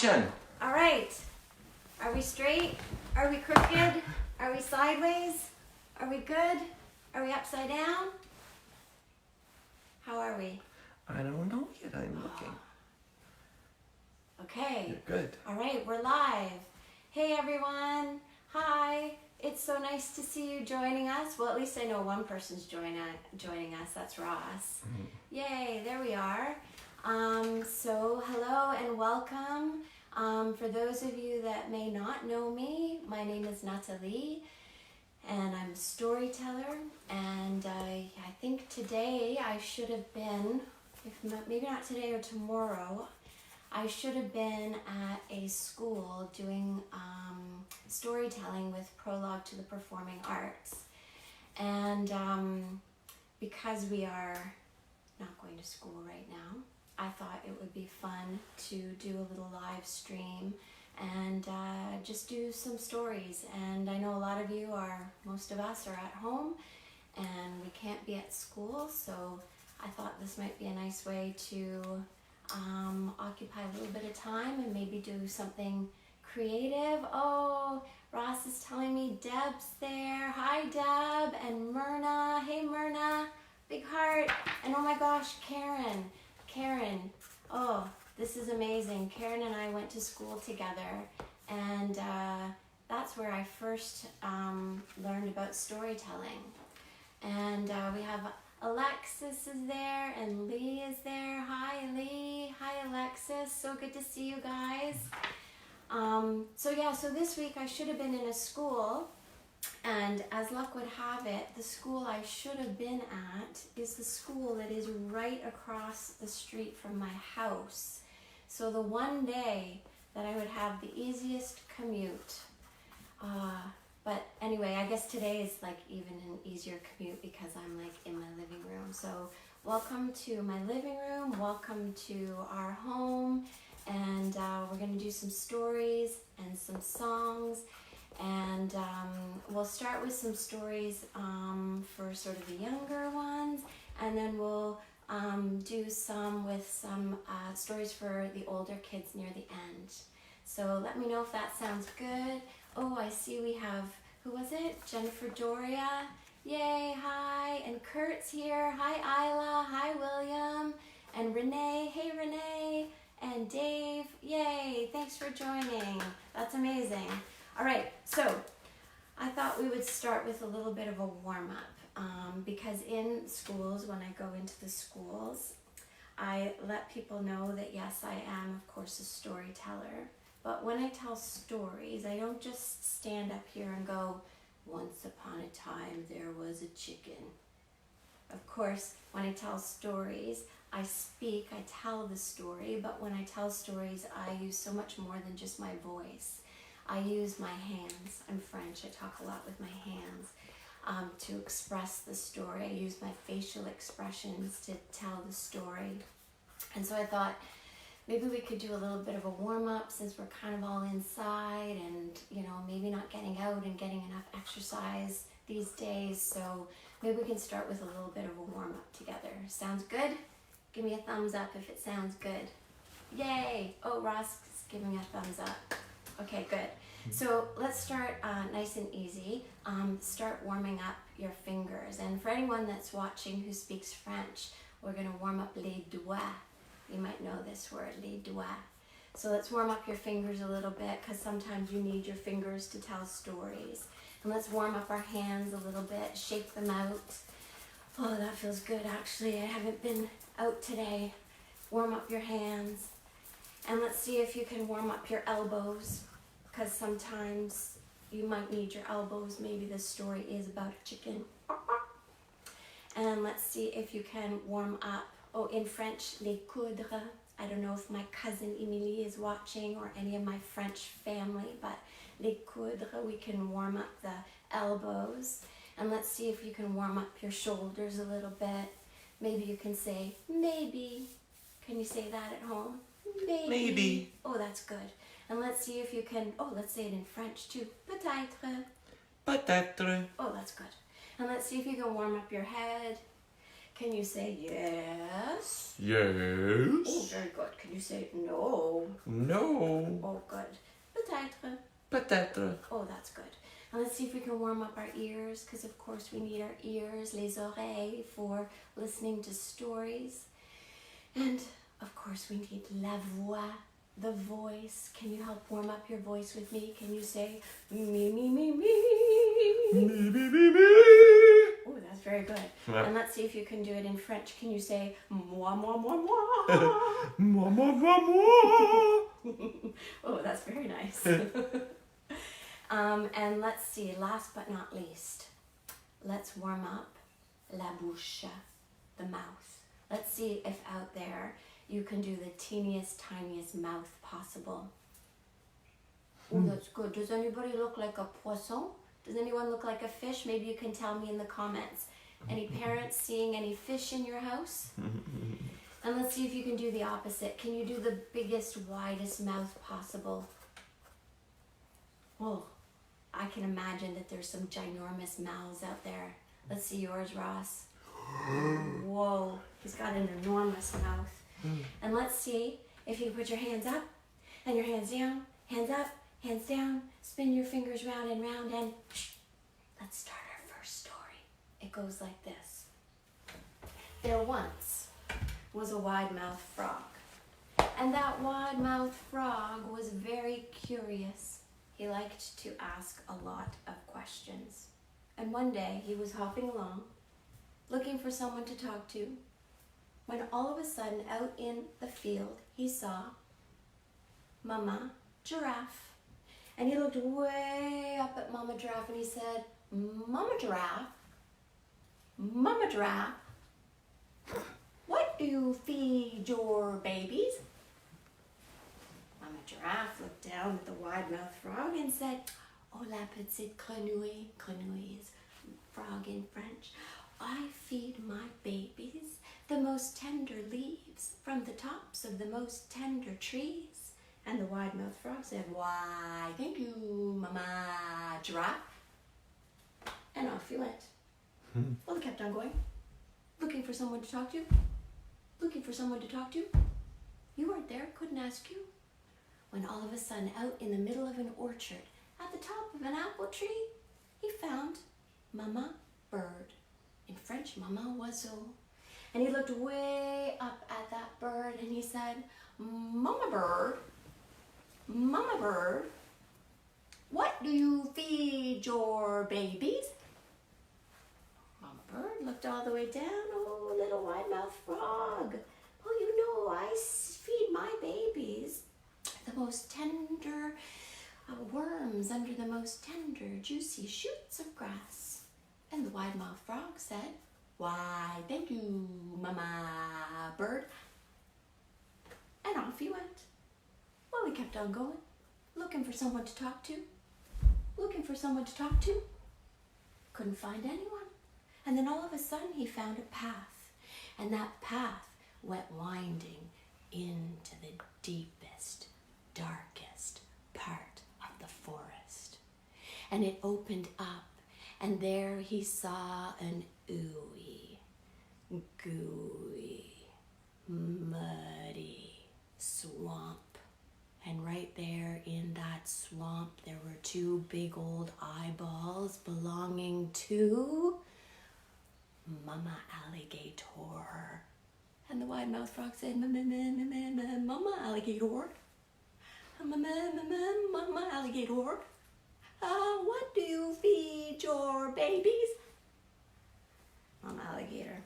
All right. Are we straight? Are we crooked? Are we sideways? Are we good? Are we upside down? How are we? I don't know yet. I'm looking. Okay. You're good. All right, we're live. Hey everyone. Hi. It's so nice to see you joining us. Well, at least I know one person's joining us. That's Ross. Yay, there we are. So hello and welcome. For those of you that may not know me, my name is Nathalie and I'm a storyteller, and I think today I should have been, maybe not today or tomorrow, I should have been at a school doing storytelling with Prologue to the Performing Arts. And because we are not going to school right now, I thought it would be fun to do a little live stream and just do some stories. And I know a lot of you most of us are at home and we can't be at school, so I thought this might be a nice way to occupy a little bit of time and maybe do something creative. Oh, Ross is telling me Deb's there. Hi Deb, and Myrna. Hey Myrna, big heart. And oh my gosh, Karen, oh, this is amazing. Karen and I went to school together, and that's where I first learned about storytelling. And we have Alexis is there, and Lee is there. Hi Lee, hi Alexis, so good to see you guys. So this week I should have been in a school, and as luck would have it, the school I should have been at is the school that is right across the street from my house. So the one day that I would have the easiest commute. But anyway, I guess today is like even an easier commute because I'm like in my living room. So welcome to my living room, welcome to our home, and we're gonna do some stories and some songs. And we'll start with some stories for sort of the younger ones, and then we'll do some stories for the older kids near the end. So let me know if that sounds good. Oh, I see we have, who was it? Jennifer Doria. Yay, hi. And Kurt's here. Hi, Isla. Hi, William. And Renee. Hey, Renee. And Dave. Yay, thanks for joining. That's amazing. All right, so I thought we would start with a little bit of a warm-up because in schools, when I go into the schools, I let people know that yes, I am, of course, a storyteller. But when I tell stories, I don't just stand up here and go, once upon a time there was a chicken. Of course, when I tell stories, I speak, I tell the story, but when I tell stories, I use so much more than just my voice. I use my hands. I'm French, I talk a lot with my hands to express the story. I use my facial expressions to tell the story. And so I thought, maybe we could do a little bit of a warm-up since we're kind of all inside and, you know, maybe not getting out and getting enough exercise these days. So maybe we can start with a little bit of a warm-up together. Sounds good? Give me a thumbs up if it sounds good. Yay! Oh, Ross is giving a thumbs up. Okay, good. So let's start nice and easy. Start warming up your fingers. And for anyone that's watching who speaks French, we're going to warm up les doigts. You might know this word, les doigts. So let's warm up your fingers a little bit because sometimes you need your fingers to tell stories. And let's warm up our hands a little bit, shake them out. Oh, that feels good actually. I haven't been out today. Warm up your hands. And let's see if you can warm up your elbows, because sometimes you might need your elbows. Maybe this story is about a chicken. And let's see if you can warm up, in French, les coudres. I don't know if my cousin Emilie is watching or any of my French family, but les coudres, we can warm up the elbows. And let's see if you can warm up your shoulders a little bit. Maybe you can say, maybe. Can you say that at home? Maybe. Oh, that's good. And let's see if you can, let's say it in French too. Peut-être. Peut-être. Oh, that's good. And let's see if you can warm up your head. Can you say yes? Yes. Oh, very good. Can you say no? No. Oh, good. Peut-être. Peut-être. Oh, that's good. And let's see if we can warm up our ears, because of course we need our ears, les oreilles, for listening to stories. And of course we need la voix, the voice. Can you help warm up your voice with me? Can you say me, me, me, me? Me, me, me, me. Oh, that's very good. Yeah. And let's see if you can do it in French. Can you say moi, moi, moi, moi? Moi, moi, moi, moi. Oh, that's very nice. And let's see, last but not least, let's warm up la bouche, the mouth. Let's see if out there you can do the teeniest, tiniest mouth possible. Oh, that's good. Does anybody look like a poisson? Does anyone look like a fish? Maybe you can tell me in the comments. Any parents seeing any fish in your house? And let's see if you can do the opposite. Can you do the biggest, widest mouth possible? Oh, I can imagine that there's some ginormous mouths out there. Let's see yours, Ross. Whoa, he's got an enormous mouth. And let's see if you can put your hands up and your hands down, hands up, hands down, spin your fingers round and round, and let's start our first story. It goes like this. There once was a wide-mouthed frog, and that wide-mouthed frog was very curious. He liked to ask a lot of questions. And one day he was hopping along, looking for someone to talk to, when all of a sudden out in the field he saw Mama Giraffe. And he looked way up at Mama Giraffe and he said, Mama Giraffe, Mama Giraffe, what do you feed your babies? Mama Giraffe looked down at the wide-mouthed frog and said, Oh, la petite grenouille. Grenouille is frog in French. I feed my babies the most tender leaves from the tops of the most tender trees. And the wide-mouthed frog said, Why, thank you, Mama Giraffe. And off he went. Well, he kept on going, looking for someone to talk to, looking for someone to talk to. You weren't there, couldn't ask you. When all of a sudden, out in the middle of an orchard, at the top of an apple tree, he found Mama Bird. In French, Mama Oiseau. And he looked way up at that bird and he said, Mama Bird, what do you feed your babies? Mama Bird looked all the way down. Oh, little wide-mouthed frog. Oh, you know, I feed my babies the most tender worms under the most tender, juicy shoots of grass. And the wide-mouthed frog said, Why, thank you, Mama Bird. And off he went. Well, he kept on going, looking for someone to talk to, looking for someone to talk to. Couldn't find anyone. And then all of a sudden he found a path. And that path went winding into the deepest, darkest part of the forest. And it opened up, and there he saw an ooey, gooey, muddy swamp. And right there in that swamp, there were two big old eyeballs belonging to Mama Alligator. And the wide-mouthed frog said, Mama Alligator, Mama Alligator, what do you feed your babies? Mama Alligator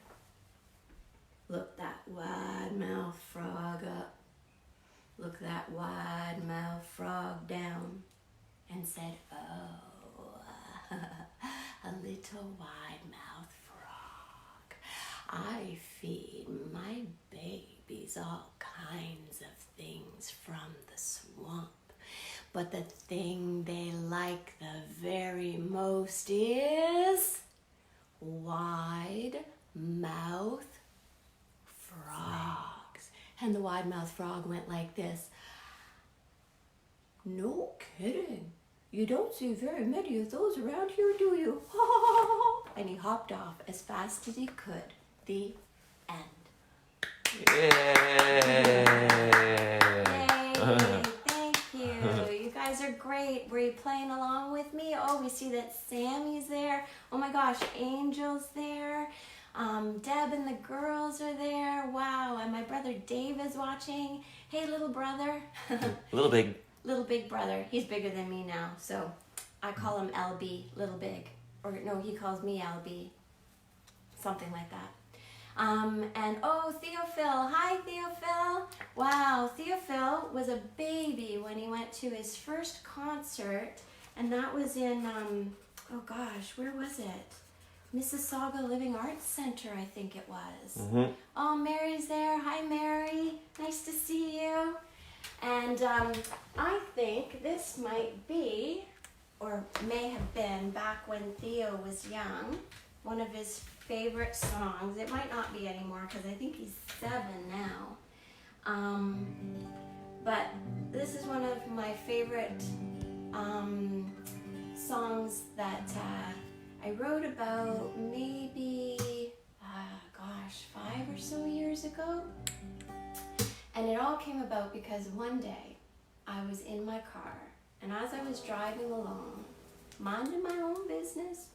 looked that wide-mouthed frog up, looked that wide-mouthed frog down, and said, Oh, a little wide-mouthed frog, I feed my babies all kinds of things from the swamp. But the thing they like the very most is wide-mouthed frogs. And the wide-mouthed frog went like this. No kidding. You don't see very many of those around here, do you? And he hopped off as fast as he could. The end. Yay! Yay! Thank you. You guys are great. Were you playing along with me? Oh, we see that Sammy's there. Oh my gosh, Angel's there. Deb and the girls are there. Wow, and my brother Dave is watching. Hey, little brother. Little big. Little big brother. He's bigger than me now, so I call him LB, little big. Or no, he calls me LB. Something like that. And oh, Theophil. Hi, Theophil. Wow, Theophil was a baby when he went to his first concert, and that was in, oh gosh, where was it? Mississauga Living Arts Center, I think it was. Mm-hmm. Oh, Mary's there. Hi, Mary. Nice to see you. And I think this might be, or may have been, back when Theo was young, one of his favorite songs. It might not be anymore because I think he's 7 now. But this is one of my favorite songs that I wrote about maybe, 5 or so years ago. And it all came about because one day I was in my car, and as I was driving along, minding my own business,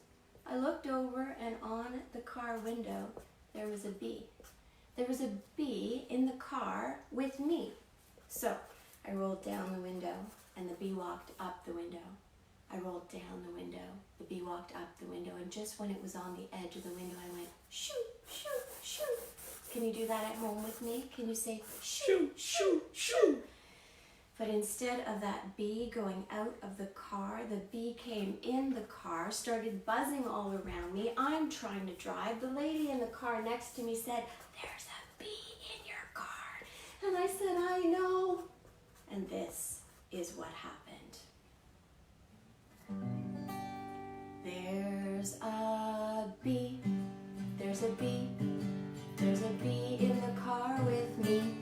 I looked over, and on the car window there was a bee. There was a bee in the car with me. So I rolled down the window, and the bee walked up the window. I rolled down the window, the bee walked up the window, and just when it was on the edge of the window, I went, shoo, shoo, shoo. Can you do that at home with me? Can you say, shoo, shoo, shoo? But instead of that bee going out of the car, the bee came in the car, started buzzing all around me. I'm trying to drive. The lady in the car next to me said, there's a bee in your car. And I said, I know. And this is what happened. There's a bee, there's a bee, there's a bee in the car with me.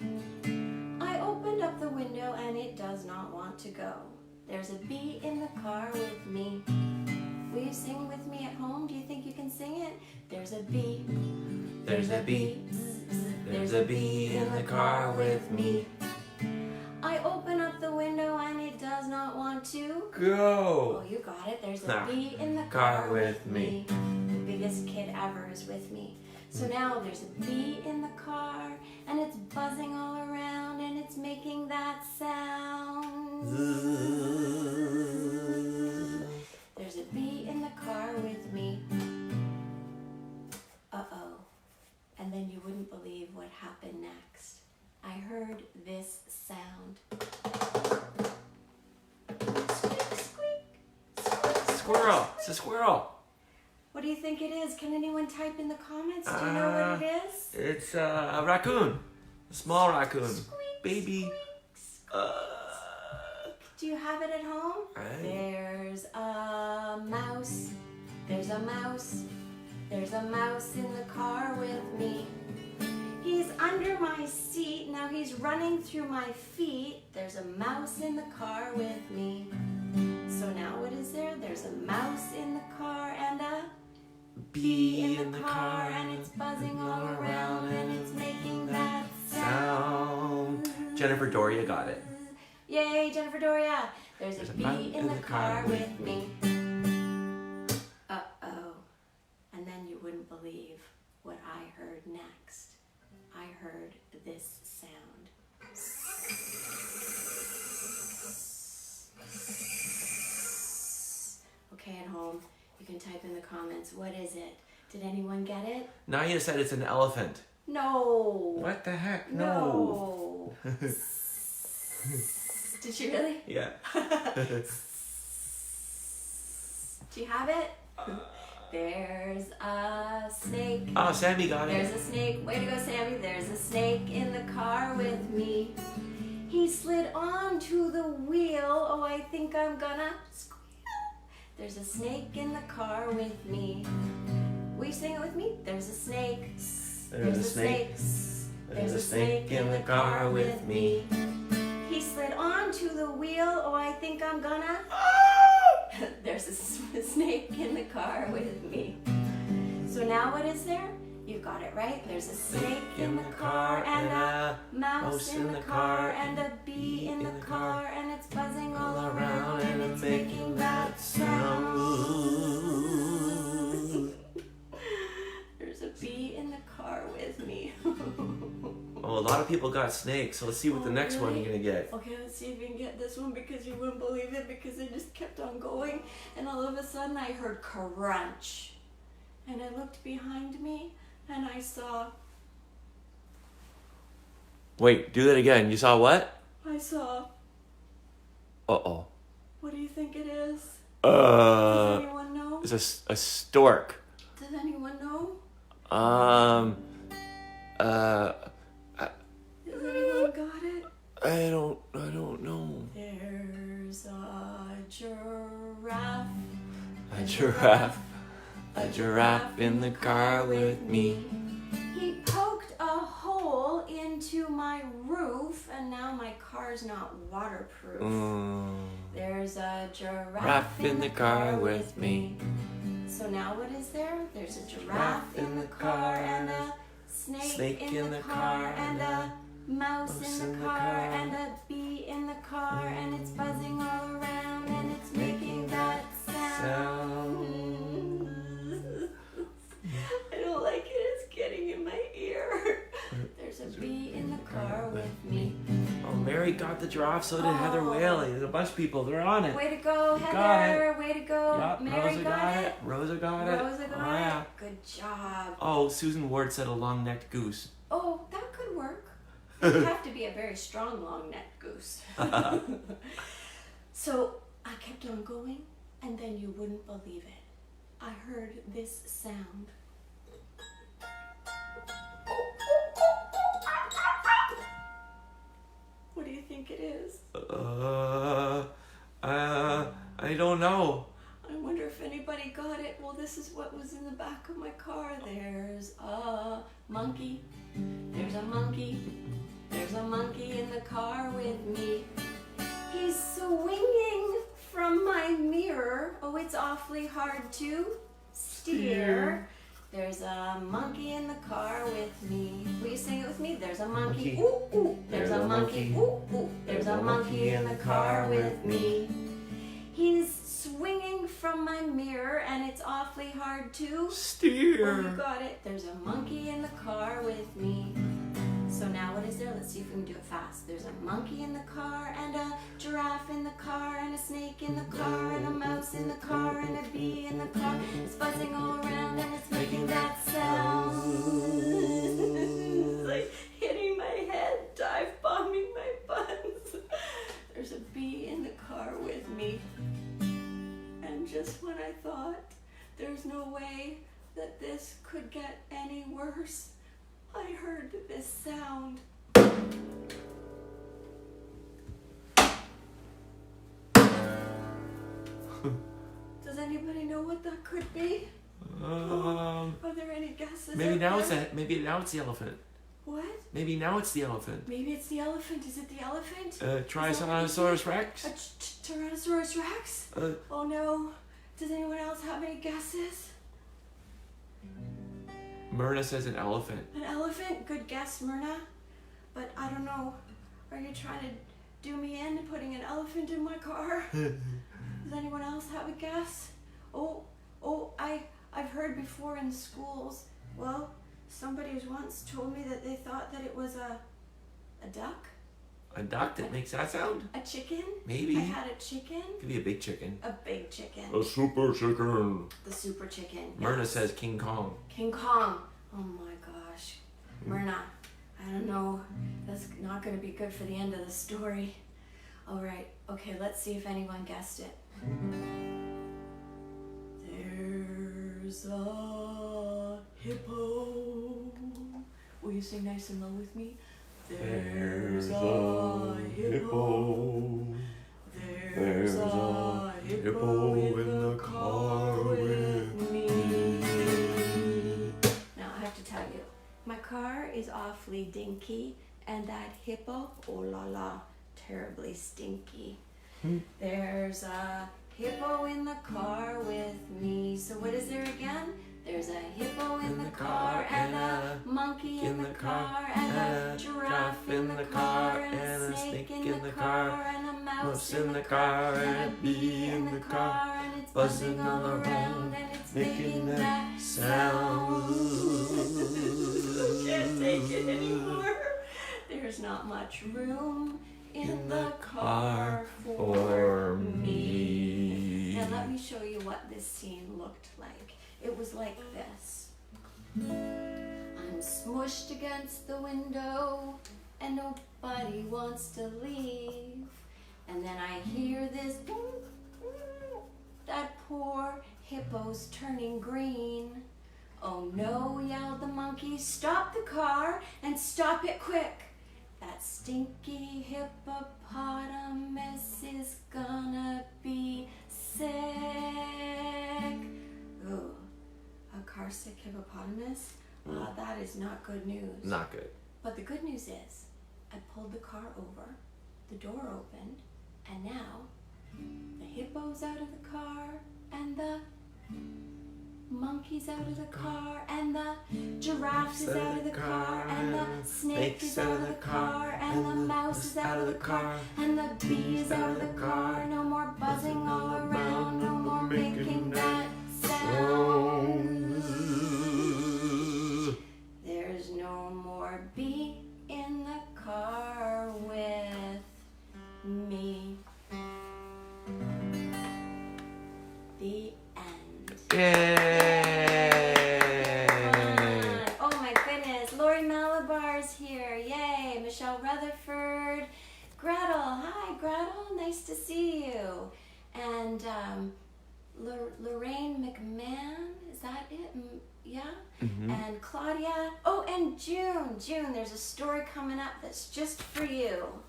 I opened up the window and it does not want to go. There's a bee in the car with me. Will you sing with me at home? Do you think you can sing it? There's a bee, There's a bee. There's a bee in the car with me. I open up the window and it does not want to Go. Oh, you got it. There's a Nah. bee in the car with me. The biggest kid ever is with me. So now there's a bee in the car, and it's buzzing all around, and it's making that sound. There's a bee in the car with me. Uh-oh. And then you wouldn't believe what happened next. I heard this sound. Squeak, squeak, squeak. Squirrel. It's a squirrel. What do you think it is? Can anyone type in the comments? Do you know what it is? It's a raccoon. A small raccoon. Squeak, Baby. squeak. Do you have it at home? Aye. There's a mouse. There's a mouse. There's a mouse in the car with me. He's under my seat. Now he's running through my feet. There's a mouse in the car with me. So now what is there? There's a mouse in the car and a Bee in the car, and it's buzzing all around, and it's making that sound. Jennifer Doria got it. Yay, Jennifer Doria. There's There's a a bee mouse in the car with me. Uh-oh. And then you wouldn't believe what I heard next. I heard this sound. Okay, at home, you can type in the comments, what is it? Did anyone get it? Naya said it's an elephant. No. What the heck? No. Did she really? Yeah. Do you have it? There's a snake. Oh, Sammy got There's it. a snake. Way to go, Sammy. There's a snake in the car with me. He slid onto the wheel. Oh, I think I'm gonna squeal. There's a snake in the car with me. Will you sing it with me? There's a snake. There's a snake. There's a snake in the car with me. He slid onto the wheel. Oh, I think I'm gonna. There's a snake in the car with me. So now what is there? You got it right. There's a snake in the car and a mouse in the car and a bee in the car, and it's buzzing all around and it's making that sound. There's a bee in the car with me. Oh, a lot of people got snakes, so let's see what the next one really? you're gonna get. Okay, let's see if you can get this one, because you wouldn't believe it, because I just kept on going, and all of a sudden I heard crunch. And I looked behind me and I saw... Wait, do that again. You saw what? I saw... Uh-oh. What do you think it is? Does anyone know? It's a stork. Does anyone know? Has anyone got it? I don't know. There's a giraffe. A giraffe. A giraffe in the car with me. He poked a hole into my roof, and now my car's not waterproof. There's a giraffe in the car with me. So now what is there? There's a giraffe in the car and a snake in the car and a mouse in the car and a bee in the car, and it's buzzing all around and it's making that sound. I don't like it. It's getting in my ear. There's a bee in the car with me. Oh, Mary got the giraffe, so did Heather Whaley. There's a bunch of people. They're on it. Way to go, Heather. Way to go. Yep, Mary Rosa got it. Rosa got it. Rosa got yeah. it. Good job. Oh, Susan Ward said a long-necked goose. Oh, that could work. It'd have to be a very strong, long-necked goose. So I kept on going, and then you wouldn't believe it. I heard this sound. What do you think it is? I don't know. I wonder if anybody got it. Well, this is what was in the back of my car. There's a monkey. There's a monkey. There's a monkey in the car with me. He's swinging from my mirror. Oh, it's awfully hard to steer. There's a monkey in the car with me. Will you sing it with me? There's a monkey. Ooh, ooh. There's a monkey. Ooh, ooh. There's a monkey in the car with me. He's swinging from my mirror, and it's awfully hard to steer. Oh, you got it. There's a monkey in the car with me. So now what is there? Let's see if we can do it fast. There's a monkey in the car and a giraffe in the car and a snake in the car and a mouse in the car and a bee in the car. It's buzzing all around and it's making that sound. It's like hitting my head, dive bombing my buns. There's a bee in the car with me. And just when I thought there's no way that this could get any worse, I heard this sound. Does anybody know what that could be? Are there any guesses? Maybe now it's the elephant. What? Maybe now it's the elephant. Maybe it's the elephant. Is it the elephant? Tyrannosaurus Rex. Tyrannosaurus Rex? Oh no. Does anyone else have any guesses? Myrna says an elephant. An elephant? Good guess, Myrna. But I don't know. Are you trying to do me in and putting an elephant in my car? Does anyone else have a guess? I've heard before in schools. Well, somebody once told me that they thought that it was a duck. A duck that makes that sound? A chicken? Maybe. I had a chicken. Could be a big chicken. A big chicken. A super chicken. The super chicken. Myrna yes. says King Kong. King Kong. Oh my gosh. Myrna, I don't know. That's not going to be good for the end of the story. All right. Okay, let's see if anyone guessed it. There's a hippo. Will you sing nice and low with me? There's a hippo. There's a hippo in the car with me. Now I have to tell you, my car is awfully dinky, and that hippo, oh la la, terribly stinky. There's a hippo in the car with me. So what is there again? There's a hippo in the car, and a monkey in the car, and a giraffe in the car, and a snake in the car, and a mouse in the car, and a bee in the car, and it's buzzing all around, and it's making that sound. Can't take it anymore. There's not much room in the car for me. Now let me show you what this scene looked like. It was like this. I'm smushed against the window and nobody wants to leave. And then I hear this, that poor hippo's turning green. Oh no, yelled the monkey, stop the car and stop it quick. That stinky hippopotamus is gonna be sick. Ooh, a car sick hippopotamus? That is not good news. Not good. But the good news is, I pulled the car over, the door opened, and now the hippo's out of the car, and the monkey's out of the car, and the giraffe is out of the car, and the snake is out of the car, and the mouse is out of the car, and the bee is out of the car. No more buzzing all around, no more making that sound. There's no more bee in the car with me. The end. Yay! Oh my goodness, Lori Malabar's here. Yay! Michelle Rutherford. Gretel. Hi, Gretel. Nice to see you. And Lorraine McMahon. Is that it? Yeah? Mm-hmm. And Claudia. Oh, and June. June, there's a story coming up that's just for you.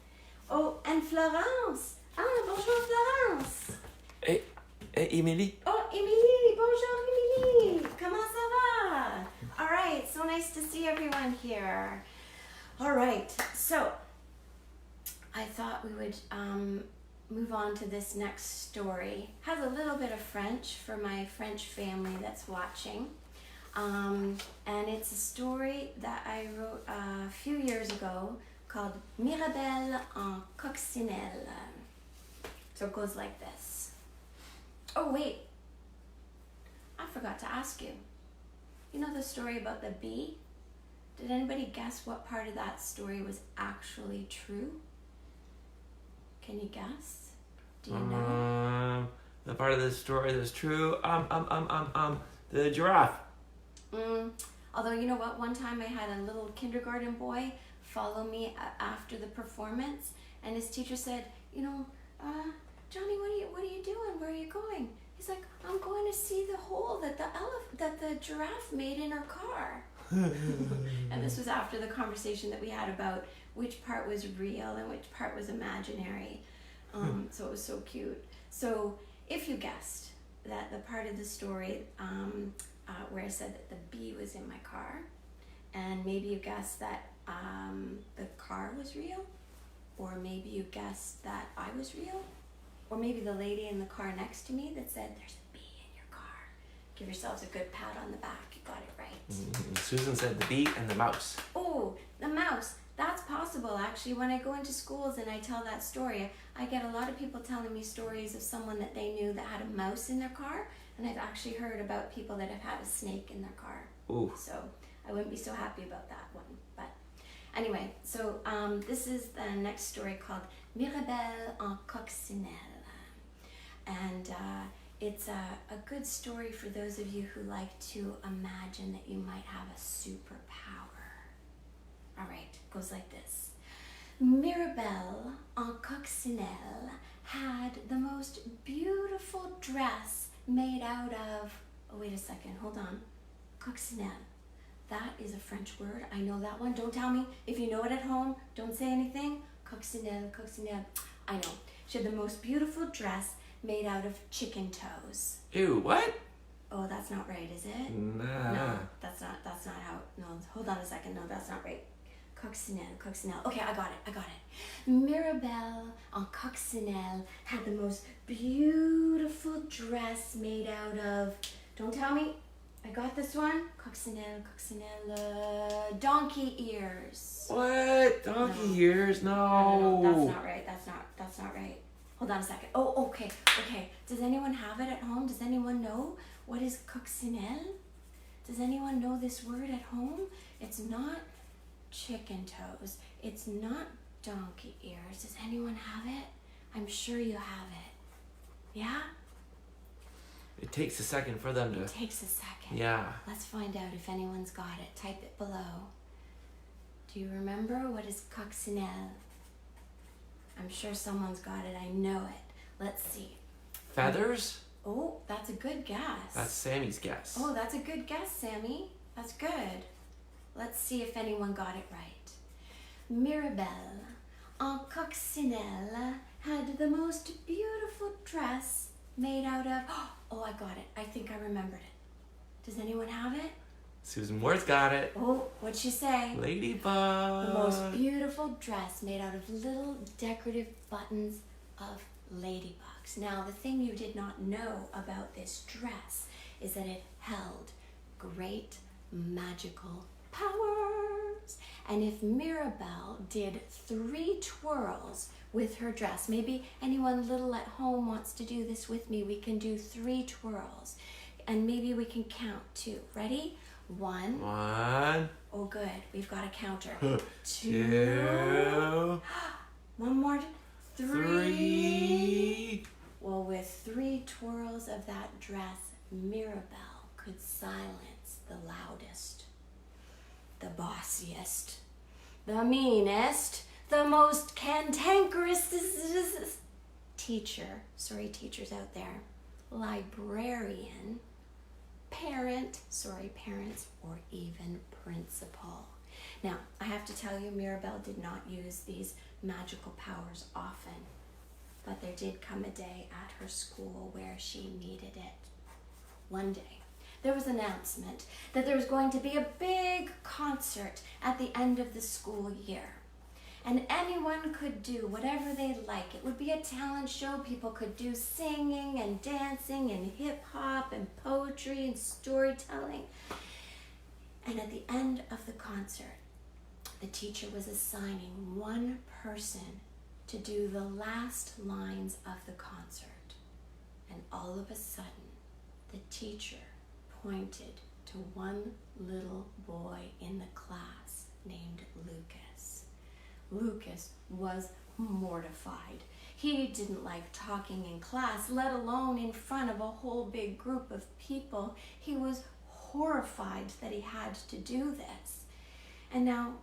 Oh, and Florence. Ah, bonjour, Florence. Hey, Emily. Oh, Émilie! Bonjour, Émilie! Comment ça va? All right, so nice to see everyone here. All right, so I thought we would move on to this next story. Has a little bit of French for my French family that's watching. And it's a story that I wrote a few years ago called Mirabelle en coccinelle. So it goes like this. Oh wait, I forgot to ask you. You know the story about the bee? Did anybody guess what part of that story was actually true? Can you guess? Do you know? The part of the story that's true. The giraffe. Although you know what? One time I had a little kindergarten boy follow me after the performance, and his teacher said, Johnny, what are you doing? Where are you going? He's like, I'm going to see the hole that the giraffe made in her car. And this was after the conversation that we had about which part was real and which part was imaginary. So it was so cute. So if you guessed that the part of the story where I said that the bee was in my car, and maybe you guessed that the car was real, or maybe you guessed that I was real, or maybe the lady in the car next to me that said, there's a bee in your car. Give yourselves a good pat on the back. You got it right. Susan said the bee and the mouse. Oh, the mouse. That's possible, actually. When I go into schools and I tell that story, I get a lot of people telling me stories of someone that they knew that had a mouse in their car, and I've actually heard about people that have had a snake in their car. Ooh. So I wouldn't be so happy about that one. But anyway, so this is the next story called Mirabelle en coccinelle. And it's a good story for those of you who like to imagine that you might have a superpower. All right, it goes like this. Mirabelle en coccinelle had the most beautiful dress made out of, oh wait a second, hold on, coccinelle. That is a French word, I know that one. Don't tell me, if you know it at home, don't say anything. Coccinelle, coccinelle, I know. She had the most beautiful dress made out of chicken toes. Ew, what? Oh, that's not right, is it? Nah. No, that's not how, no, hold on a second, no, that's not right. Coccinelle, coccinelle, okay, I got it. Mirabelle en coccinelle had the most beautiful dress made out of, don't tell me, I got this one. Coccinelle, donkey ears. What? Donkey ears? No. No, that's not right. That's not right. Hold on a second. Oh, okay. Does anyone have it at home? Does anyone know what is coccinelle? Does anyone know this word at home? It's not chicken toes. It's not donkey ears. Does anyone have it? I'm sure you have it. Yeah? It takes a second for them to... It takes a second. Yeah. Let's find out if anyone's got it. Type it below. Do you remember what is coccinelle? I'm sure someone's got it. I know it. Let's see. Feathers? Oh, that's a good guess. That's Sammy's guess. Oh, that's a good guess, Sammy. That's good. Let's see if anyone got it right. Mirabelle en coccinelle had the most beautiful dress made out of... Oh, I got it. I think I remembered it. Does anyone have it? Susan Moore's got it. Oh, what'd she say? Ladybug. The most beautiful dress made out of little decorative buttons of ladybugs. Now, the thing you did not know about this dress is that it held great magical powers. And if Mirabelle did 3 twirls with her dress, maybe anyone little at home wants to do this with me, we can do 3 twirls. And maybe we can count too. Ready? 1. 1. Oh, good. We've got a counter. 2. One more. 3. 3. Well, with 3 twirls of that dress, Mirabelle could silence the loudest, the bossiest, the meanest, the most cantankerous teacher, sorry teachers out there, librarian, parents, or even principal. Now, I have to tell you, Mirabelle did not use these magical powers often, but there did come a day at her school where she needed it. One day, there was an announcement that there was going to be a big concert at the end of the school year. And anyone could do whatever they like. It would be a talent show. People could do singing and dancing and hip-hop and poetry and storytelling. And at the end of the concert, the teacher was assigning one person to do the last lines of the concert. And all of a sudden, the teacher pointed to one little boy in the class named Lucas. Lucas was mortified. He didn't like talking in class, let alone in front of a whole big group of people. He was horrified that he had to do this. And now,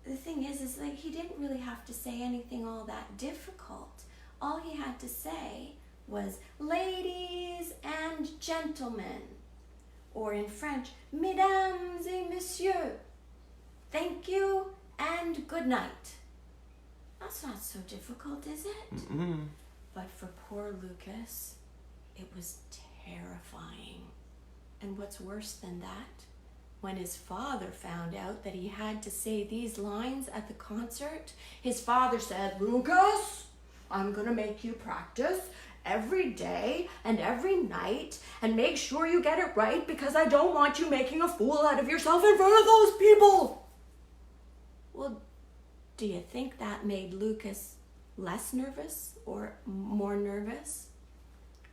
the thing is like he didn't really have to say anything all that difficult. All he had to say was, ladies and gentlemen, or in French, mesdames et messieurs, thank you and good night. That's not so difficult, is it? Mm-mm. But for poor Lucas, it was terrifying. And what's worse than that? When his father found out that he had to say these lines at the concert, his father said, Lucas, I'm gonna make you practice every day and every night and make sure you get it right because I don't want you making a fool out of yourself in front of those people. Well, do you think that made Lucas less nervous or more nervous?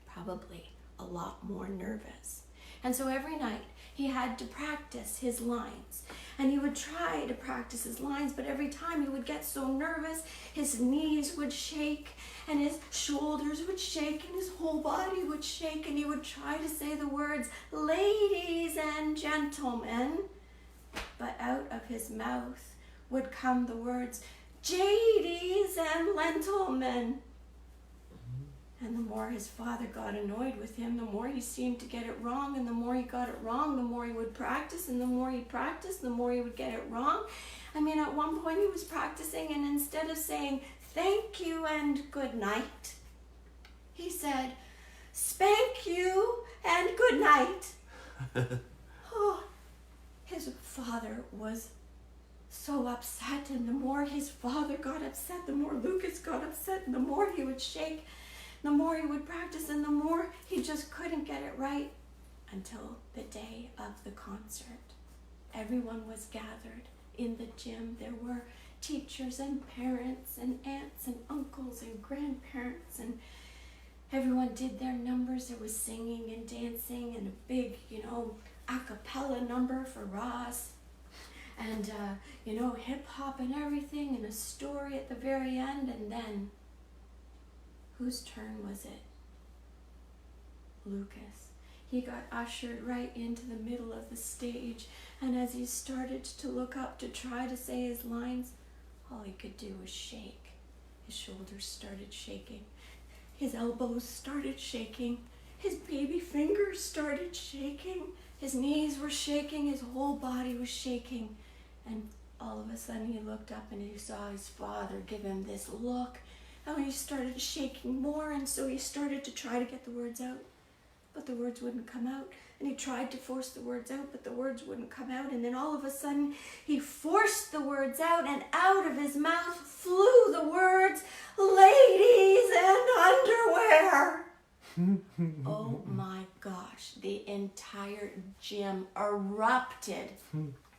Probably a lot more nervous. And so every night he had to practice his lines. And he would try to practice his lines, but every time he would get so nervous, his knees would shake and his shoulders would shake and his whole body would shake, and he would try to say the words, ladies and gentlemen, but out of his mouth would come the words, jadies and gentlemen. And the more his father got annoyed with him, the more he seemed to get it wrong. And the more he got it wrong, the more he would practice. And the more he practiced, the more he would get it wrong. I mean, at one point he was practicing, and instead of saying, thank you and good night, he said, spank you and good night. Oh, his father was so upset. And the more his father got upset, the more Lucas got upset. And the more he would shake, the more he would practice, and the more he just couldn't get it right, until the day of the concert. Everyone was gathered in the gym. There were teachers and parents and aunts and uncles and grandparents, and everyone did their numbers. There was singing and dancing and a big, a cappella number for Ross, and hip hop and everything, and a story at the very end. And then, whose turn was it? Lucas. He got ushered right into the middle of the stage, and as he started to look up to try to say his lines, all he could do was shake. His shoulders started shaking. His elbows started shaking. His baby fingers started shaking. His knees were shaking. His whole body was shaking. And all of a sudden he looked up and he saw his father give him this look. And he started shaking more, and so he started to try to get the words out. But the words wouldn't come out. And he tried to force the words out, but the words wouldn't come out. And then all of a sudden, he forced the words out, and out of his mouth flew the words, "Ladies and underwear." Oh my gosh, the entire gym erupted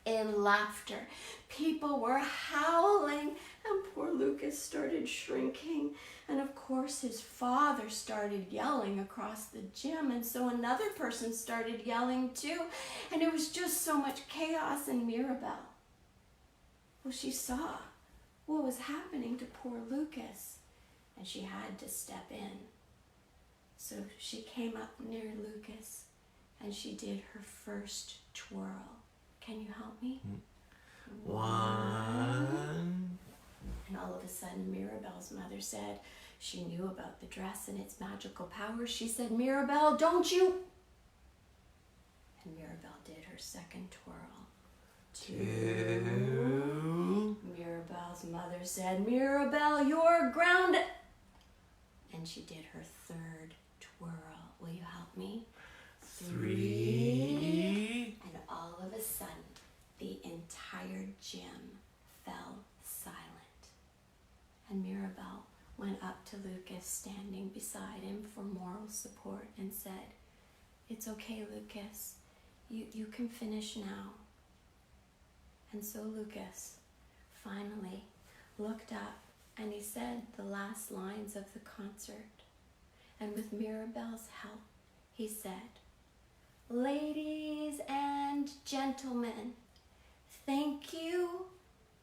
in laughter. People were howling, and poor Lucas started shrinking. And of course, his father started yelling across the gym, and so another person started yelling too. And it was just so much chaos. And Mirabelle, well, she saw what was happening to poor Lucas, and she had to step in. So she came up near Lucas, and she did her first twirl. Can you help me? 1. And all of a sudden, Mirabelle's mother said, she knew about the dress and its magical powers. She said, "Mirabelle, don't you?" And Mirabelle did her second twirl. 2. Mirabelle's mother said, "Mirabelle, you're grounded." And she did her third twirl. Will you help me? 3. And all of a sudden, the entire gym fell silent. And Mirabelle went up to Lucas, standing beside him for moral support, and said, "It's okay, Lucas. You can finish now." And so Lucas finally looked up, and he said the last lines of the concert. And with Mirabelle's help, he said, "Ladies and gentlemen, thank you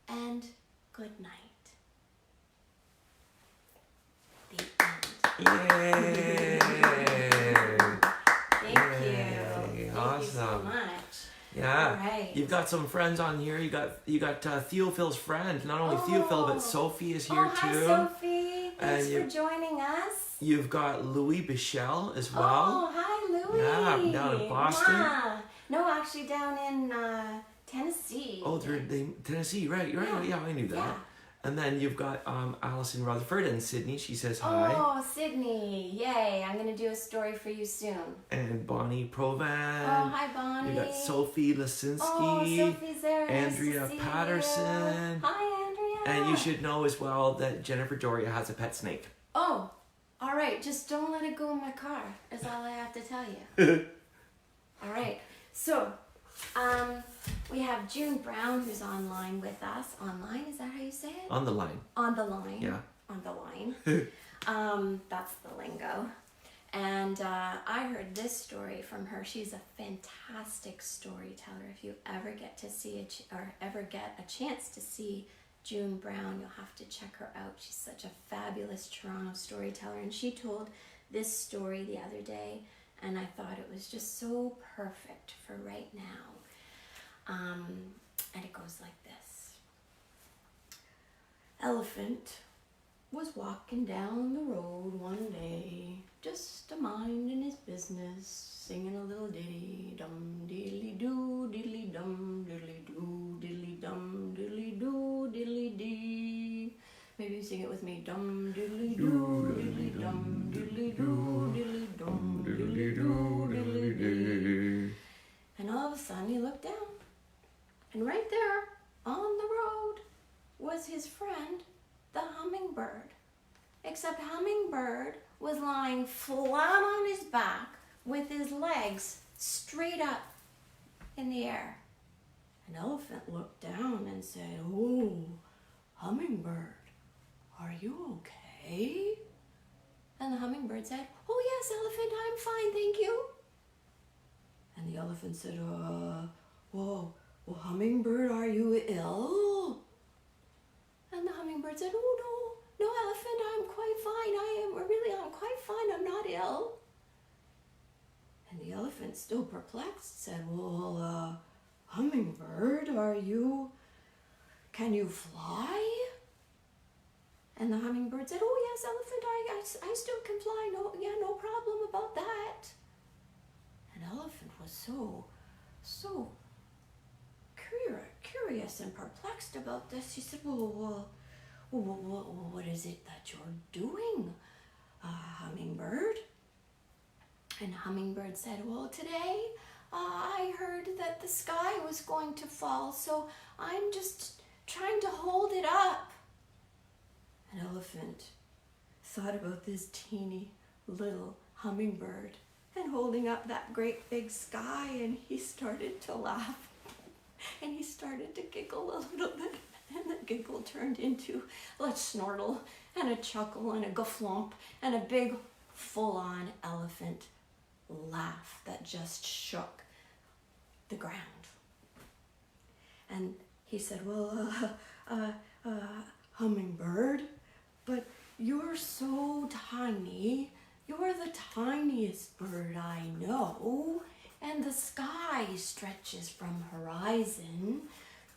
and good night." The end. Yay! Thank you. Thank you so Awesome. much. Yeah. All right. You've got some friends on here. You got Theophil's friend. Not only Theophil, but Sophie is here hi, too. Sophie. Thanks And for joining us. You've got Louis Bichelle as well. Oh, hi, Louis. Yeah, down in Boston. Yeah. No, actually down in Tennessee. Oh, they're in Tennessee, right? Yeah, I knew that. Yeah. And then you've got Allison Rutherford and Sydney. She says hi. Oh, Sydney. Yay. I'm going to do a story for you soon. And Bonnie Provan. Oh, hi, Bonnie. You got Sophie Lisinski. Oh, Sophie's there. Andrea Nice to see Patterson. You. Hi, Andrea. And you should know as well that Jennifer Doria has a pet snake. Oh, all right. Just don't let it go in my car. Is all I have to tell you. All right. So, we have June Brown, who's online with us. Online, is that how you say it? On the line. On the line. Yeah. On the line. That's the lingo. And I heard this story from her. She's a fantastic storyteller. If you ever get to see ever get a chance to see June Brown, you'll have to check her out. She's such a fabulous Toronto storyteller, and she told this story the other day, and I thought it was just so perfect for right now. And it goes like this. Elephant was walking down the road one day, just a minding his business, singing a little ditty, dum diddly doo, diddly dum, diddly doo, diddly dum, diddly doo, diddly dee. Maybe you sing it with me, dum diddly doo, diddly dum, diddly doo, diddly dum, diddly doo, diddly dee. And all of a sudden he looked down, and right there on the road was his friend, the hummingbird. Except Hummingbird was lying flat on his back with his legs straight up in the air. An elephant looked down and said, "Oh, Hummingbird, are you okay?" And the hummingbird said, "Oh yes, elephant, I'm fine, thank you." And the elephant said, well, Hummingbird, are you ill?" And the hummingbird said, "Oh no, elephant, I'm quite fine. I'm quite fine, I'm not ill." And the elephant, still perplexed, said, "Well, Hummingbird, can you fly?" And the hummingbird said, "Oh yes, elephant, I still can fly. No problem about that." And elephant was so curious and perplexed about this. He said, well, what is it that you're doing, Hummingbird?" And Hummingbird said, "Well, today I heard that the sky was going to fall, so I'm just trying to hold it up." An elephant thought about this teeny little hummingbird and holding up that great big sky, and he started to laugh. And he started to giggle a little bit, and the giggle turned into a snortle and a chuckle and a gaflomp and a big full-on elephant laugh that just shook the ground. And he said, "Well, Hummingbird, but you're so tiny. You're the tiniest bird I know, and the sky stretches from horizon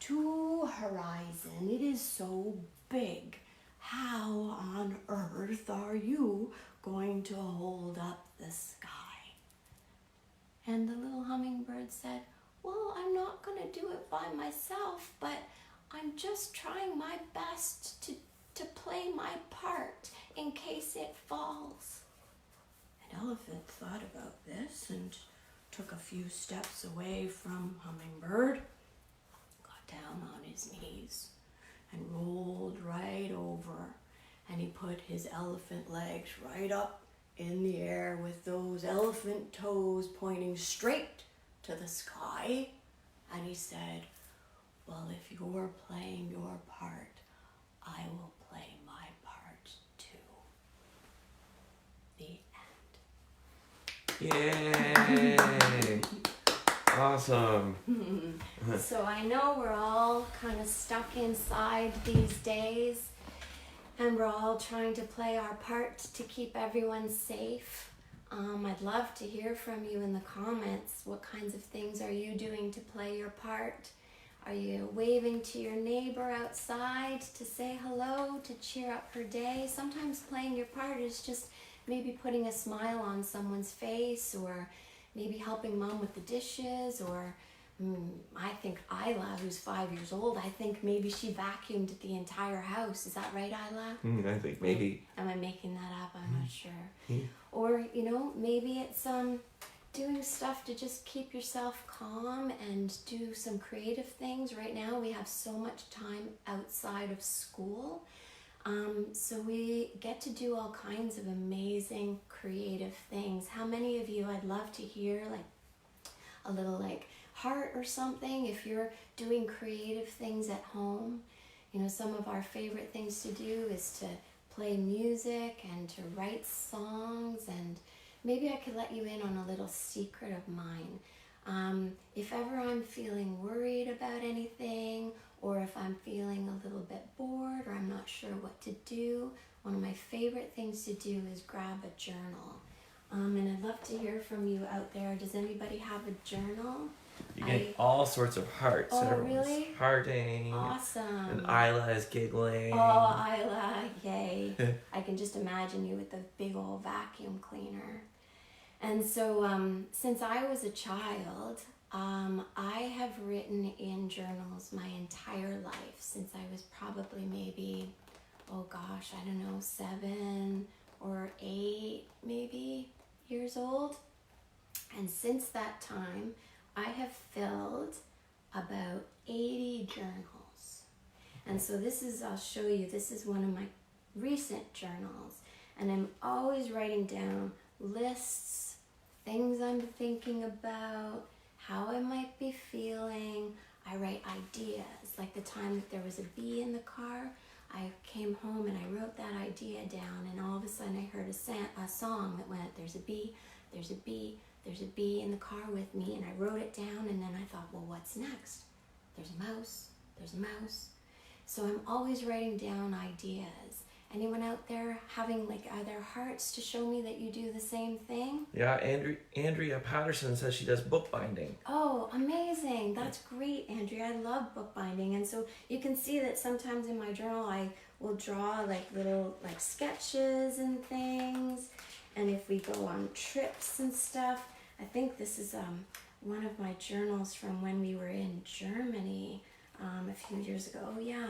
to horizon. It is so big. How on earth are you going to hold up the sky?" And the little hummingbird said, "Well, I'm not going to do it by myself, but I'm just trying my best to play my part in case it falls." An elephant thought about this and took a few steps away from Hummingbird, got down on his knees and rolled right over, and he put his elephant legs right up in the air with those elephant toes pointing straight to the sky, and he said, "Well, if you're playing your part, I will play my part too." The Yay! Awesome. So I know we're all kind of stuck inside these days, and we're all trying to play our part to keep everyone safe. I'd love to hear from you in the comments. What kinds of things are you doing to play your part? Are you waving to your neighbor outside to say hello, to cheer up her day? Sometimes playing your part is just maybe putting a smile on someone's face, or maybe helping mom with the dishes, or I think Isla, who's 5 years old, I think maybe she vacuumed the entire house. Is that right, Isla? I think maybe. Am I making that up? I'm not sure. Or, maybe it's doing stuff to just keep yourself calm and do some creative things. Right now we have so much time outside of school. So we get to do all kinds of amazing creative things. How many of you, I'd love to hear a little heart or something if you're doing creative things at home. Some of our favorite things to do is to play music and to write songs, and maybe I could let you in on a little secret of mine. If ever I'm feeling worried about anything, or if I'm feeling a little bit bored, or I'm not sure what to do, one of my favorite things to do is grab a journal. And I'd love to hear from you out there. Does anybody have a journal? You get all sorts of hearts. Oh, Everyone's really? hearting. Awesome. And Isla is giggling. Oh, Isla, yay. I can just imagine you with the big old vacuum cleaner. And so since I was a child, I have written in journals my entire life, since I was probably maybe, 7 or 8 maybe years old. And since that time, I have filled about 80 journals. And so I'll show you, this is one of my recent journals. And I'm always writing down lists, things I'm thinking about, how I might be feeling. I write ideas. Like the time that there was a bee in the car, I came home and I wrote that idea down, and all of a sudden I heard a song that went, there's a bee, there's a bee, there's a bee in the car with me, and I wrote it down, and then I thought, well, what's next? There's a mouse, there's a mouse. So I'm always writing down ideas. Anyone out there having are there hearts to show me that you do the same thing? Yeah, Andrea Patterson says she does bookbinding. Oh, amazing. That's great, Andrea. I love bookbinding. And so you can see that sometimes in my journal I will draw little sketches and things. And if we go on trips and stuff, I think this is one of my journals from when we were in Germany a few years ago. Oh, yeah.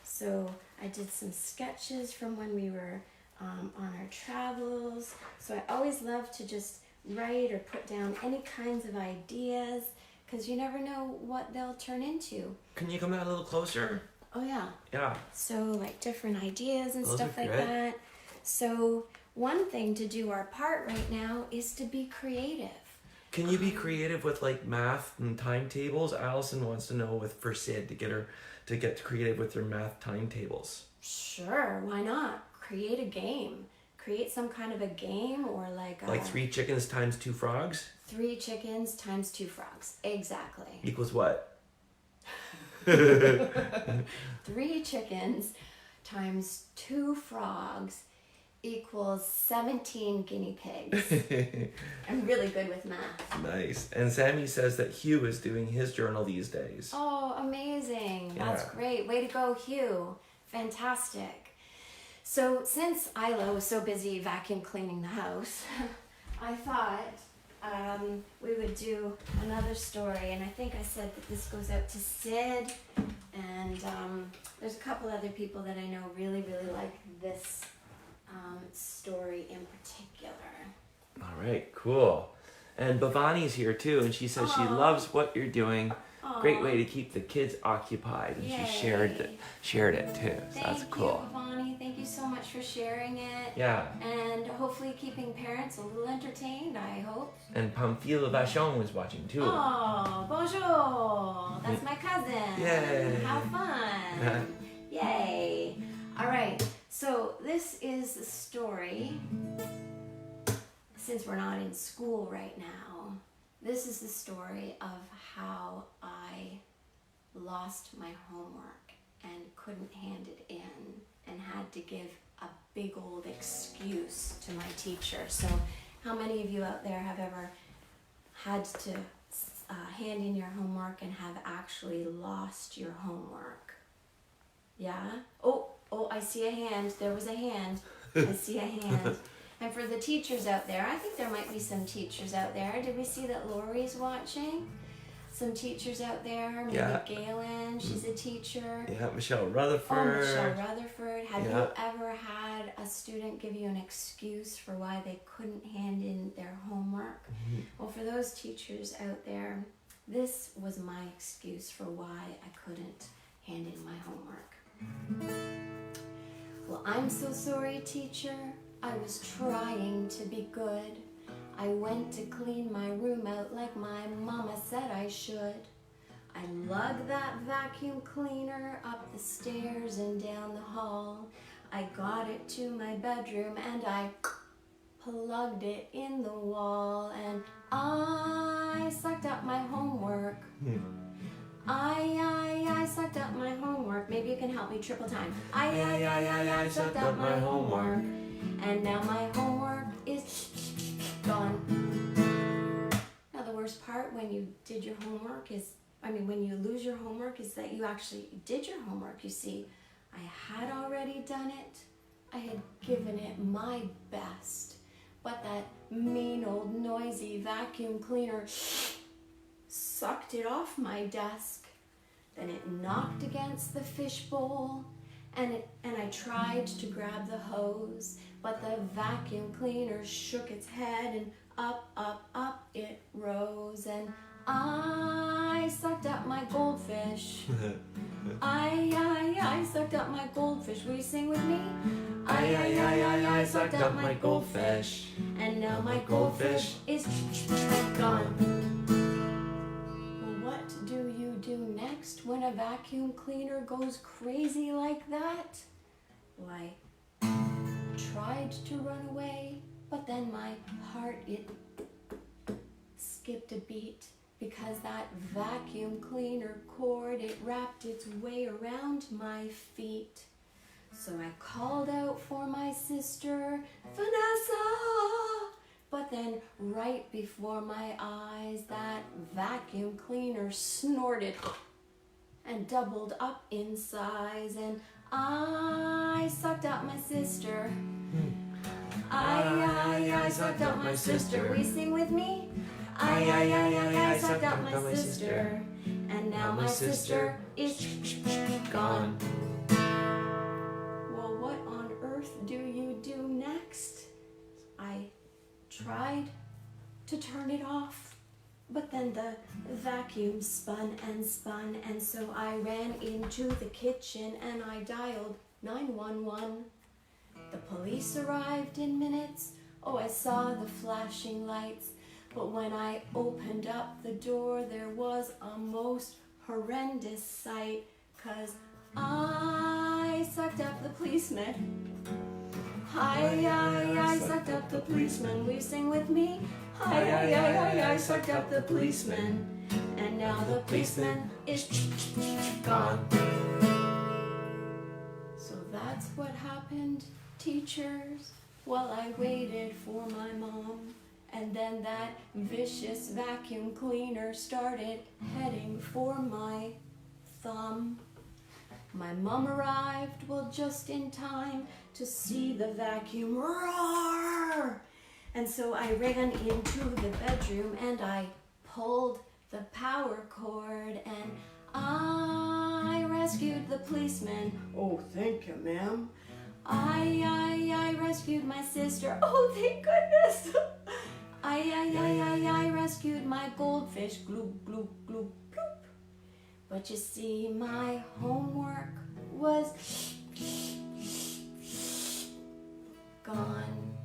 So I did some sketches from when we were on our travels. So I always love to just write or put down any kinds of ideas, because you never know what they'll turn into. Can you come out a little closer? Oh, yeah. Yeah. So different ideas and Those stuff are like good. that. So one thing to do our part right now is to be creative. Can you be creative with math and timetables? Allison wants to know for Sid to get creative with their math timetables. Sure, why not? Create a game. Create some kind of a game, or like 3 chickens times 2 frogs 3 chickens times 2 frogs. Exactly. equals what? 3 chickens times 2 frogs equals 17 guinea pigs. I'm really good with math. Nice. And Sammy says that Hugh is doing his journal these days. Oh, amazing. That's Yeah. great. Way to go, Hugh. Fantastic. So since Isla was so busy vacuum cleaning the house, I thought we would do another story. And I think I said that this goes out to Sid. And there's a couple other people that I know really, really like this story in particular. All right, cool. And Bhavani's here too, and she says she Aw. loves what you're doing. Aw. Great way to keep the kids occupied. And Yay. she shared it too. So that's cool. Thank you, Bhavani. Thank you so much for sharing it. Yeah. And hopefully keeping parents a little entertained, I hope. And Pamphila Vachon was watching too. Oh, bonjour. That's my cousin. Yay. Have fun. Yay. All right. So this is the story, since we're not in school right now, this is the story of how I lost my homework and couldn't hand it in and had to give a big old excuse to my teacher. So how many of you out there have ever had to hand in your homework and have actually lost your homework? Yeah? Oh, I see a hand. There was a hand. I see a hand. And for the teachers out there, I think there might be some teachers out there. Did we see that Lori's watching? Some teachers out there. Maybe Yeah. Galen, she's a teacher. Yeah, Michelle Rutherford. Oh, Michelle Rutherford. Have Yeah. you ever had a student give you an excuse for why they couldn't hand in their homework? Mhm. Well, for those teachers out there, this was my excuse for why I couldn't hand in my homework. Well, I'm so sorry, teacher. I was trying to be good. I went to clean my room out like my mama said I should. I lugged that vacuum cleaner up the stairs and down the hall. I got it to my bedroom and I plugged it in the wall, and I sucked up my homework. I sucked up my homework. Maybe you can help me triple time. I sucked up my homework. And now my homework is gone. Now the worst part when you did your homework when you lose your homework is that you actually did your homework. You see, I had already done it. I had given it my best. But that mean old noisy vacuum cleaner sucked it off my desk. Then it knocked against the fishbowl, and I tried to grab the hose, but the vacuum cleaner shook its head, and up it rose, and I sucked up my goldfish. I sucked up my goldfish. Will you sing with me? I sucked up my goldfish. And now my goldfish is gone. Well, what do you do next when a vacuum cleaner goes crazy like that? Well, I tried to run away, but then my heart, it skipped a beat because that vacuum cleaner cord, it wrapped its way around my feet. So I called out for my sister, Vanessa! But then right before my eyes, that vacuum cleaner snorted and doubled up in size, and I sucked up my sister. I sucked up my sister. Will you sing with me? I sucked up my sister. And now my sister is gone. Well, what on earth do you do next? I tried to turn it off, but then the vacuum spun, and so I ran into the kitchen and I dialed 911. The police arrived in minutes. Oh, I saw the flashing lights, but when I opened up the door, there was a most horrendous sight, 'cause I sucked up the policeman. I sucked up the policeman. Will you sing with me? I sucked up the policeman. And now the policeman is gone. So that's what happened, teachers, while I waited for my mom. And then that vicious vacuum cleaner started heading for my thumb. My mom arrived, well, just in time to see the vacuum roar. And so I ran into the bedroom and I pulled the power cord and I rescued the policeman. Oh, thank you, ma'am. I rescued my sister. Oh, thank goodness. I rescued my goldfish. Gloop, gloop, gloop, gloop. But you see, my homework was gone.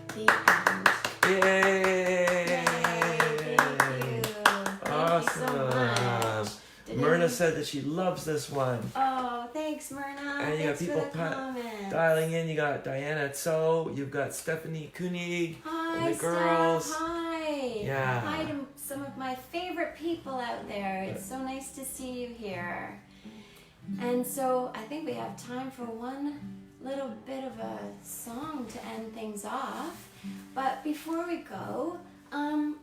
The end. Yay! Thank you. Awesome. Thank you so much. Myrna said that she loves this one. Oh, thanks, Myrna. And you got Thanks people for the comments. dialing in. You got Diana So. You've got Stephanie Koenig. Hi, and the girls. Steph. Hi. Yeah. Hi to some of my favorite people out there. It's so nice to see you here. And so I think we have time for one little bit of a song to end things off. But before we go,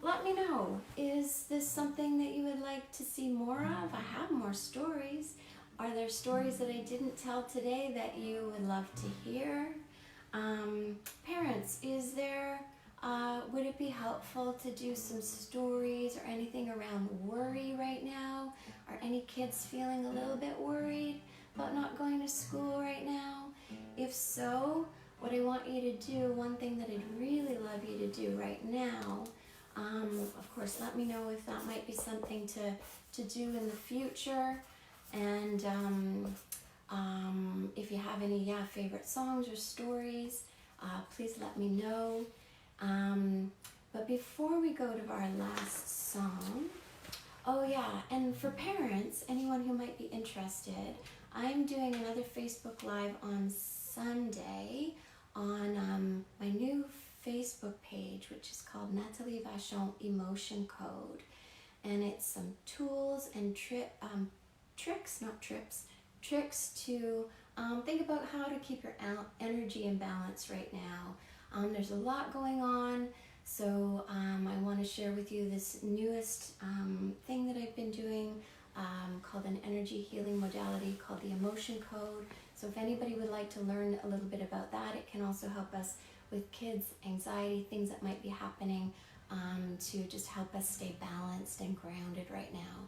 let me know. Is this something that you would like to see more of? I have more stories. Are there stories that I didn't tell today that you would love to hear? Parents, is there, would it be helpful to do some stories or anything around worry right now? Are any kids feeling a little bit worried about not going to school right now? If so, what I want you to do, one thing that I'd really love you to do right now, of course, let me know if that might be something to do in the future. And if you have any favorite songs or stories, please let me know. But before we go to our last song, oh yeah, and for parents, anyone who might be interested, I'm doing another Facebook Live on Sunday on my new Facebook page, which is called Nathalie Vachon Emotion Code. And it's some tools and tricks, not trips, tricks to think about how to keep your energy in balance right now. There's a lot going on, so I want to share with you this newest thing that I've been doing called an energy healing modality called the Emotion Code. So if anybody would like to learn a little bit about that, it can also help us with kids' anxiety, things that might be happening to just help us stay balanced and grounded right now.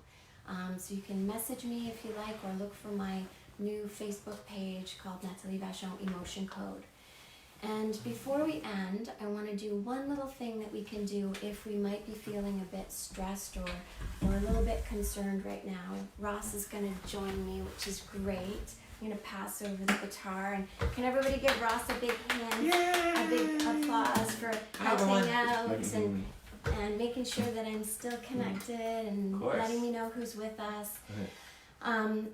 So you can message me if you like, or look for my new Facebook page called Nathalie Vachon Emotion Code. And before we end, I want to do one little thing that we can do if we might be feeling a bit stressed or a little bit concerned right now. Ross is going to join me, which is great. I'm going to pass over the guitar. And can everybody give Ross a big hand? Yay! A big applause for helping out and making sure that I'm still connected and letting me know who's with us.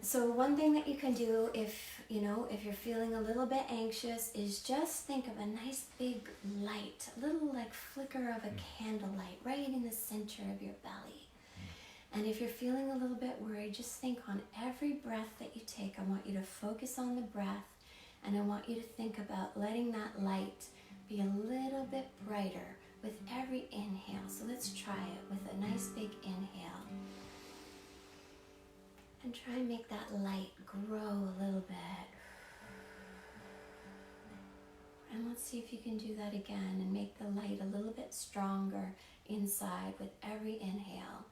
So one thing that you can do if you're feeling a little bit anxious is just think of a nice big light, a little like flicker of a candlelight right in the center of your belly. And if you're feeling a little bit worried, just think on every breath that you take. I want you to focus on the breath, and I want you to think about letting that light be a little bit brighter with every inhale. So let's try it with a nice big inhale. And try and make that light grow a little bit. And let's see if you can do that again and make the light a little bit stronger inside with every inhale.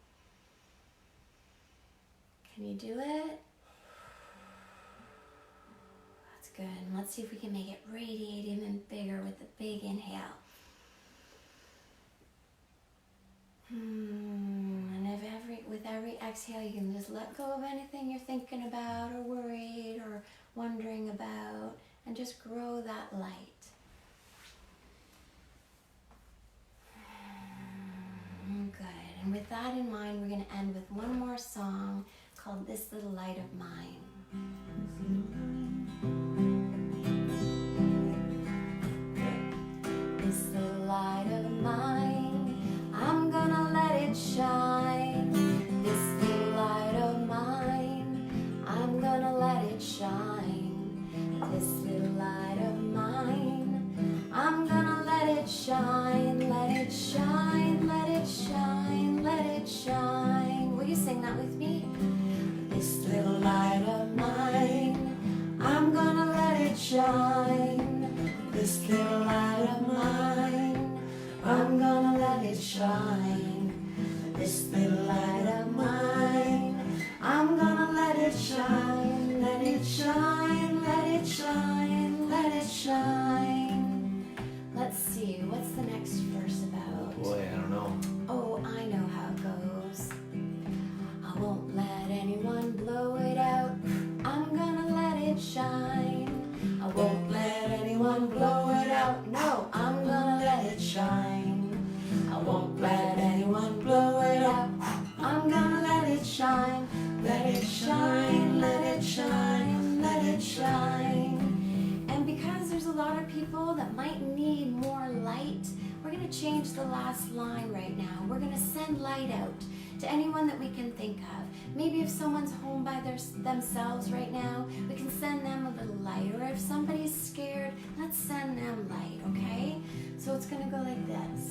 Can you do it? That's good. And let's see if we can make it radiate even bigger with a big inhale. And with every exhale, you can just let go of anything you're thinking about or worried or wondering about, and just grow that light. Good. And with that in mind, we're going to end with one more song called This Little Light of Mine. This little light of mine, I'm gonna let it shine. This little light of mine, I'm gonna let it shine. This little light of mine, I'm gonna let it shine. Let it shine, let it shine, let it shine. Will you sing that with me? This little light of mine, I'm gonna let it shine. This little light of mine, I'm gonna let it shine. This little light of mine, I'm gonna let it shine. Let it shine, let it shine, let it shine. Let's see, what's the next verse about? Boy, I don't know. Oh, I know how it goes. I won't let anyone blow it out. I'm gonna let it shine. I won't let anyone blow it out. No, I'm gonna let it shine. I won't let anyone blow it out. I'm gonna let it shine. Let it shine, let it shine, let it shine. And because there's a lot of people that might need more light, we're going to change the last line right now. We're going to send light out to anyone that we can think of. Maybe if someone's home by themselves right now, we can send them a little light. Or if somebody's scared, let's send them light, okay? So it's going to go like this.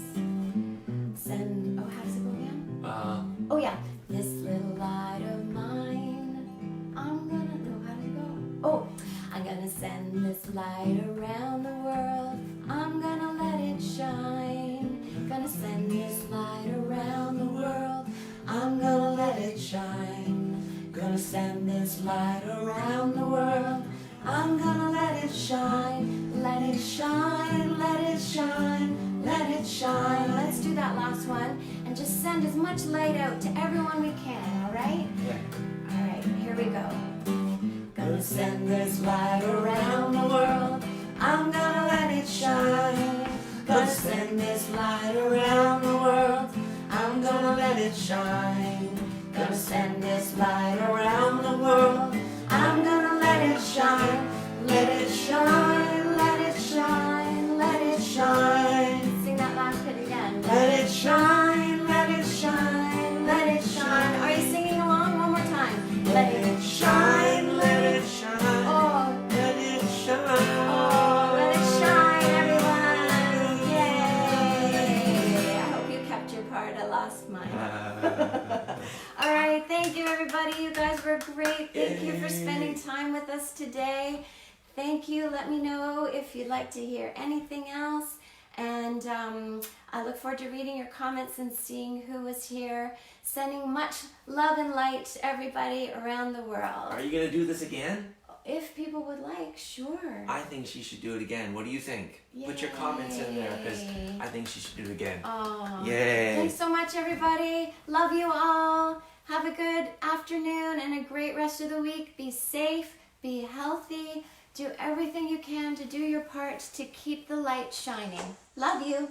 Send, how does it go again? Oh yeah. This little light of mine, I'm going to, no, how does it go? Oh, I'm going to send this light around the world. I'm going to let it shine. Gonna send this light around the world. I'm gonna let it shine. Gonna send this light around the world. I'm gonna let it shine. Let it shine, let it shine, let it shine. Let's do that last one and just send as much light out to everyone we can, alright? Yeah. Alright, here we go. Gonna send this light around the world. I'm gonna let it shine. Gonna send this light around the world. I'm gonna let it shine. Gonna send this light around the world. I'm gonna let it shine. Let it shine, let it shine, let it shine. Sing that last bit again. Let it shine, let it shine, let it shine. Are you singing along? One more time. Let it shine, let it shine. Oh, let it shine. Oh, let it shine, everyone. Yay. I hope you kept your part. I lost mine. All right, thank you, everybody. You guys were great. Thank you for spending time with us today. Thank you. Let me know if you'd like to hear anything else. And I look forward to reading your comments and seeing who was here. Sending much love and light to everybody around the world. Are you going to do this again? if people would like, sure. I think she should do it again. What do you think? Put your comments in there because I think she should do it again. Oh, Yay. thanks so much, everybody. Love you all. Have a good afternoon and a great rest of the week. Be safe, be healthy. Do everything you can to do your part to keep the light shining. Love you.